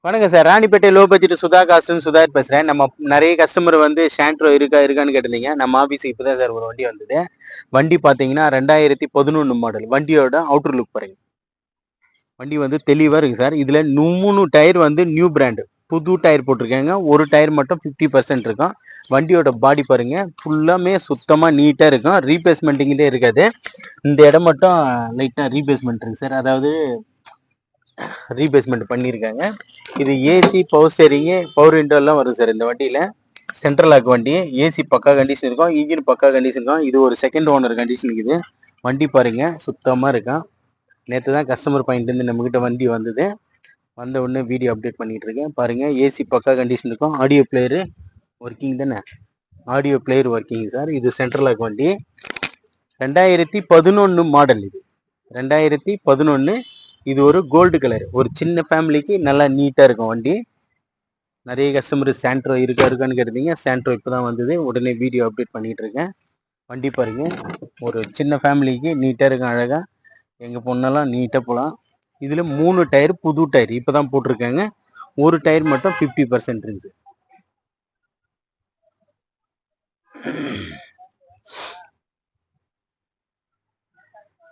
வணக்கம் sir. Ranipet low budget Sudha காசுன்னு சுதாகர் பேசுறேன். நம்ம நிறைய கஸ்டமர் வந்து சாண்ட்ரோ இருக்கான்னு கேட்டிருந்தீங்க. நம்ம ஆஃபீஸுக்கு இப்பதான் சார் ஒரு வண்டி வந்தது. வண்டி பார்த்தீங்கன்னா 2011 மாடல். வண்டியோட அவுட்டர் லுக் பாருங்க. வண்டி வந்து தெளிவா இருக்கு சார். இதுல 3 டயர் வந்து நியூ பிராண்ட் புது டயர் போட்டிருக்காங்க. ஒரு டயர் மட்டும் 50% இருக்கும். வண்டியோட பாடி பாருங்க, ஃபுல்லாமே சுத்தமா நீட்டா இருக்கும். ரீப்ளேஸ்மெண்ட்டிங்கிட்டே இருக்காது. இந்த இடம் மட்டும் லைட்டா ரீப்ளேஸ்மெண்ட் இருக்கு சார். அதாவது ரீப்ளேஸ்மெண்ட் பண்ணியிருக்காங்க. இது AC power steering power window எல்லாம் வரும் சார் இந்த வண்டியில. சென்ட்ரல் லாக் வண்டி. ஏசி பக்கா கண்டிஷன் இருக்கும், இன்ஜின் பக்கா கண்டிஷன் இருக்கும். இது ஒரு செகண்ட் ஓனர் கண்டிஷன் இருக்குது. வண்டி பாருங்க சுத்தமா இருக்கும். நேற்று தான் கஸ்டமர் பாயிண்ட்லேருந்து நம்மகிட்ட வண்டி வந்தது. வந்த உடனே வீடியோ அப்டேட் பண்ணிட்டு இருக்கேன் பாருங்க. ஏசி பக்கா கண்டிஷன் இருக்கும். ஆடியோ பிளேயரு ஒர்க்கிங் தானே, ஆடியோ பிளேயர் ஒர்க்கிங் சார். இது சென்ட்ரல் லாக் வண்டி. 2011 மாடல். இது 2011. இது ஒரு கோல்டு கலர். ஒரு சின்ன ஃபேமிலிக்கு நல்லா நீட்டா இருக்கும் வண்டி. நிறைய கஸ்டமர் சாண்ட்ரோ இருக்கான்னு கேட்டீங்க. சாண்ட்ரோ இப்போதான் வந்தது. உடனே வீடியோ அப்டேட் பண்ணிட்டு இருக்கேன். வண்டி பாருங்க, ஒரு சின்ன ஃபேமிலிக்கு நீட்டா இருக்கும். அழகா எங்க பொண்ணெல்லாம் நீட்டா போகலாம். இதுல 3 டயர் புது டயர் இப்பதான் போட்டிருக்காங்க. ஒரு டயர் மட்டும் 50% இருக்கு.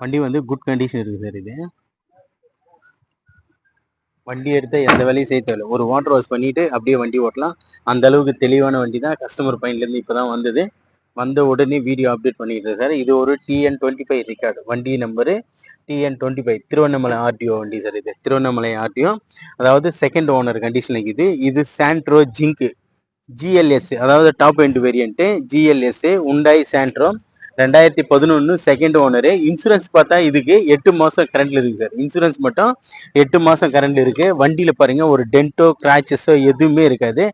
வண்டி வந்து குட் கண்டிஷன் இருக்கு சார். இது வண்டி எடுத்த எந்த வேலையும் செய்ய தேவையில்லை. ஒரு வாட்டர் வாஷ் பண்ணிட்டு அப்படியே வண்டி ஓட்டலாம். அந்த அளவுக்கு தெளிவான வண்டி தான். கஸ்டமர் பாயிண்ட்லேருந்து இப்போ தான் வந்தது. வந்த உடனே வீடியோ அப்டேட் பண்ணிட்டு சார். இது ஒரு TN25 ரெக்கார்டு வண்டி. நம்பரு TN25 திருவண்ணாமலை ஆர்டிஓ வண்டி சார். இது திருவண்ணாமலை ஆர்டிஓ, அதாவது செகண்ட் ஓனர் கண்டிஷன் இருக்குது. இது சாண்ட்ரோ ஜிங்க் ஜிஎல்எஸ், அதாவது top end variant GLS Hyundai Santro 2011 second owner. Insurance பார்த்தா இதுக்கு 8 மாசம் கரண்ட்ல இருக்கு சார். இன்சூரன்ஸ் மட்டும் 8 மாசம் கரண்ட் இருக்கு. வண்டியில பாருங்க, ஒரு டென்ட்டோ கிராச்சஸோ எதுவுமே இருக்காது.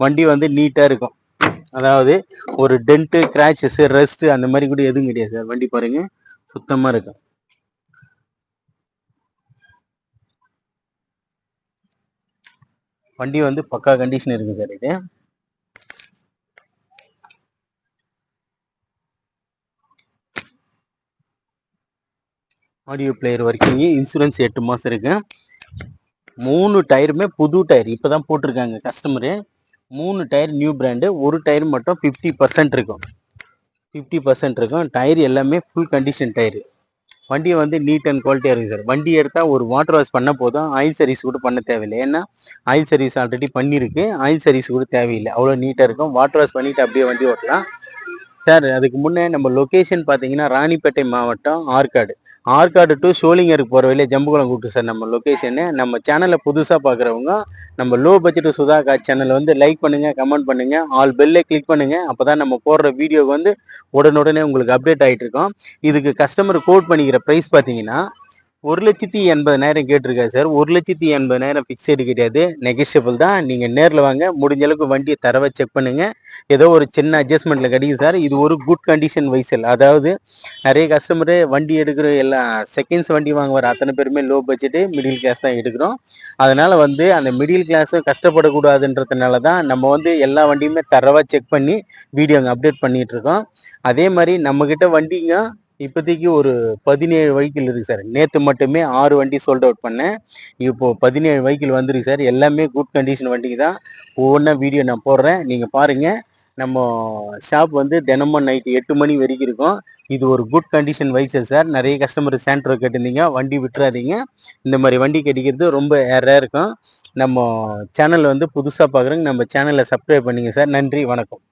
வண்டி வந்து நீட்டா இருக்கும். அதாவது ஒரு டென்ட்டு கிராச்சஸ் ரஸ்ட் அந்த மாதிரி கூட எதுவும் கிடையாது சார். வண்டி பாருங்க சுத்தமா இருக்கும். வண்டி வந்து பக்கா கண்டிஷன் இருக்கு சார். இது ஆடியோ பிளேயர் ஒர்க்கிங். இன்சூரன்ஸ் 8 மாசம் இருக்கு. 3 டயருமே புது டயர் இப்பதான் போட்டிருக்காங்க கஸ்டமரு. 3 tyre new brand. ஒரு டயர் மட்டும் 50% இருக்கும். 50% இருக்கும். டயர் எல்லாமே ஃபுல் கண்டிஷன் டயரு. வண்டி வந்து நீட் அண்ட் குவாலிட்டியாக இருக்குது சார். வண்டி எடுத்தால் ஒரு வாட்டர் வாஷ் பண்ண போதும். ஆயில் சர்வீஸ் கூட பண்ண தேவையில்லை. ஏன்னா ஆயில் சர்வீஸ் ஆல்ரெடி பண்ணியிருக்கு. ஆயில் சர்வீஸ் கூட தேவையில்லை. அவ்வளோ நீட்டாக இருக்கும். வாட்டர் வாஷ் பண்ணிவிட்டு அப்படியே வண்டி ஓட்டலாம் சார். அதுக்கு முன்னே நம்ம லொக்கேஷன் பார்த்தீங்கன்னா ராணிப்பேட்டை மாவட்டம் ஆற்காடு. ஆற்காடு டு சோளிங்கருக்கு போகிற வழியில ஜம்புகுளம் கூப்பிட்டு சார் நம்ம லொக்கேஷனு. நம்ம சேனலை புதுசாக பார்க்குறவங்க நம்ம லோ பட்ஜெட் சுதா கார் சேனலை வந்து லைக் பண்ணுங்கள், கமெண்ட் பண்ணுங்கள், ஆல் பெல்லை கிளிக் பண்ணுங்கள். அப்போ தான் நம்ம போடுற வீடியோ வந்து உடனுடனே உங்களுக்கு அப்டேட் ஆகிட்டு இருக்கோம். இதுக்கு கஸ்டமர் கோட் பண்ணிக்கிற ப்ரைஸ் பார்த்தீங்கன்னா 1,80,000 கேட்டிருக்காரு சார். 1,80,000 ஃபிக்ஸடு கிடையாது, நெகோஷியபிள் தான். நீங்கள் நேரில் வாங்க, முடிஞ்ச அளவுக்கு வண்டியை தரவை செக் பண்ணுங்க. ஏதோ ஒரு சின்ன அட்ஜஸ்ட்மெண்ட்டில் கிடைக்கும் சார். இது ஒரு குட் கண்டிஷன் வைசல். அதாவது நிறைய கஸ்டமரு வண்டி எடுக்கிற எல்லா செகண்ட்ஸ் வண்டி வாங்க வர அத்தனை பேருமே லோ பட்ஜெட்டு மிடில் கிளாஸ் தான் எடுக்கிறோம். அதனால வந்து அந்த மிடில் கிளாஸும் கஷ்டப்படக்கூடாதுன்றதுனால தான் நம்ம வந்து எல்லா வண்டியுமே தரவாக செக் பண்ணி வீடியோங்க அப்டேட் பண்ணிட்டு இருக்கோம். அதே மாதிரி நம்மக்கிட்ட வண்டிங்க இப்போதைக்கு ஒரு 17 வெஹிக்கிள் இருக்கு சார். நேற்று மட்டுமே 6 வண்டி சோல்ட் அவுட் பண்ணேன். இப்போ 17 வெஹிக்கிள் வந்துருக்கு சார். எல்லாமே குட் கண்டிஷன் வண்டிக்கு தான். ஒவ்வொன்றா வீடியோ நான் போடுறேன், நீங்கள் பாருங்கள். நம்ம ஷாப் வந்து தினமும் நைட்டு 8 மணி வரைக்கும் இருக்கும். இது ஒரு குட் கண்டிஷன் வைசல் சார். நிறைய கஸ்டமர் சாண்ட்ரோ கேட்டிருந்தீங்க. வண்டி விட்டுறாதீங்க. இந்த மாதிரி வண்டி கிடைக்கிறது ரொம்ப ரேராக இருக்கும். நம்ம சேனல் வந்து புதுசாக பார்க்குறேங்க. நம்ம சேனலை சப்ஸ்கிரைப் பண்ணிங்க சார். நன்றி, வணக்கம்.